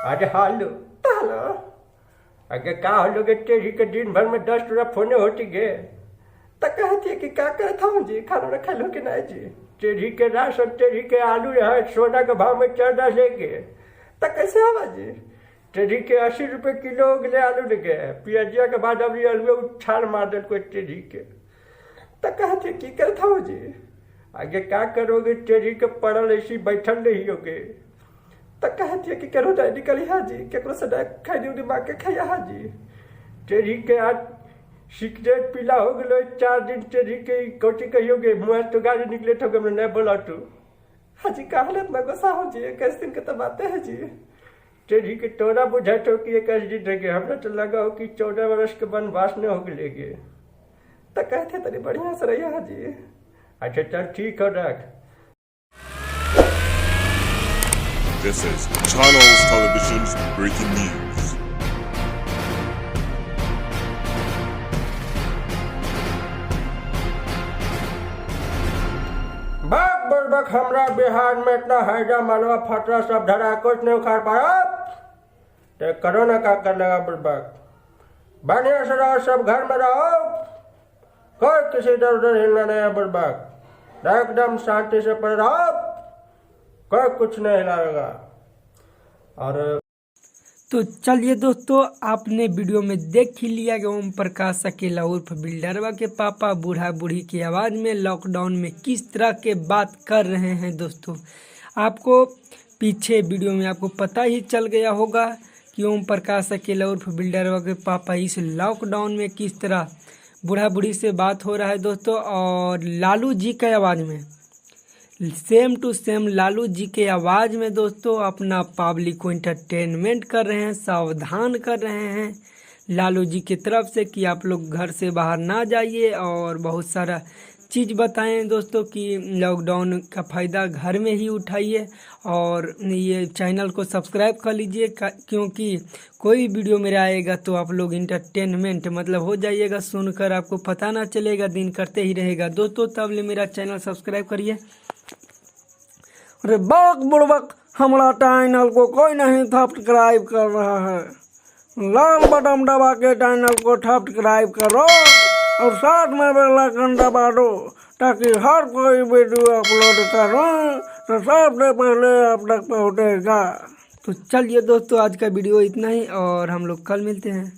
अरे हालो तालो अगे का हालो के तेरी के दिन भर में 10 टोरा फोने होती गे तो कहती कि क्या करता हूँ जी खाना ना खा लो कि नहीं जी तेरी के राशन तेरी के आलू है सोना के भाव में चढ़ा लेके तो कैसे आवा जी तेरी के 80 रुपये किलो गले आलू लगे पियाजिया के बाद अभी आलू उछाल मार दे कोई तेरी के तो कहते कि करता हूँ जी आगे क्या करोगे तेरी के पड़ल ऐसी बैठल नहीं होगे तो कहती कि करो जाए निकली हाजी केकरो से खाई दी दिमाग के खाइया हाजी तेरी के आज सिगरेट पीला हो गलो 4 दिन तेरी के कोटी कहियोगे मुँह तो गाड़ी निकले ठोगे मैं नहीं बोला तू हाजी का हालत में गुस्सा हो जी 21 दिन के तो बातें है जी तेरी के तोरा बुझा तो कि 21 दिन रह गए हमरा तो लगा हो कि 14 वर्ष के वनवास न हो गए तो कहते तरी बढ़िया से रहिए हाजी अच्छा चल ठीक हो रख। This is Channels Television's breaking news. बाप बुड़बक हमरा बिहार में इतना हैजा मालवा फटरा सब धरा कुछ नहीं उखाड़ पाया तो करो ना क्या कर लगा बुड़बक बढ़िया से रहो सब घर में रहो कोई किसी इधर उधर हिलना नहीं है बुड़बक एकदम शांति से पड़े रहो कोई कुछ नहीं हिलाएगा। और तो चलिए दोस्तों आपने वीडियो में देख ही लिया कि ओम प्रकाश अकेला उर्फ बिल्डरवा के पापा बूढ़ा बूढ़ी की आवाज़ में लॉकडाउन में किस तरह के बात कर रहे हैं। दोस्तों आपको पीछे वीडियो में आपको पता ही चल गया होगा कि ओम प्रकाश अकेला उर्फ बिल्डरवा के पापा इस लॉकडाउन में किस तरह बूढ़ा बूढ़ी से बात हो रहा है दोस्तों। और लालू जी के आवाज़ में same to same Lalu ji के आवाज़ में दोस्तों अपना पब्लिक को इंटरटेनमेंट कर रहे हैं, सावधान कर रहे हैं लालू जी की तरफ से कि आप लोग घर से बाहर ना जाइए और बहुत सारा चीज़ बताएं दोस्तों कि लॉकडाउन का फ़ायदा घर में ही उठाइए। और ये चैनल को सब्सक्राइब कर लीजिए क्योंकि कोई वीडियो मेरा आएगा तो आप लोग इंटरटेनमेंट मतलब हो जाइएगा, सुनकर आपको पता ना चलेगा, दिन करते ही रहेगा दोस्तों। तब ले मेरा चैनल सब्सक्राइब करिए। अरे बक बुड़बक हमारा चैनल को कोई नहीं सब्सक्राइब कर रहा है, लाल बटन दबा के चैनल को सब्सक्राइब करो और साथ में बेल आइकन दबा दो ताकि हर कोई वीडियो अपलोड करूं तो सबसे पहले आप तक पहुंचेगा। तो चलिए दोस्तों आज का वीडियो इतना ही और हम लोग कल मिलते हैं।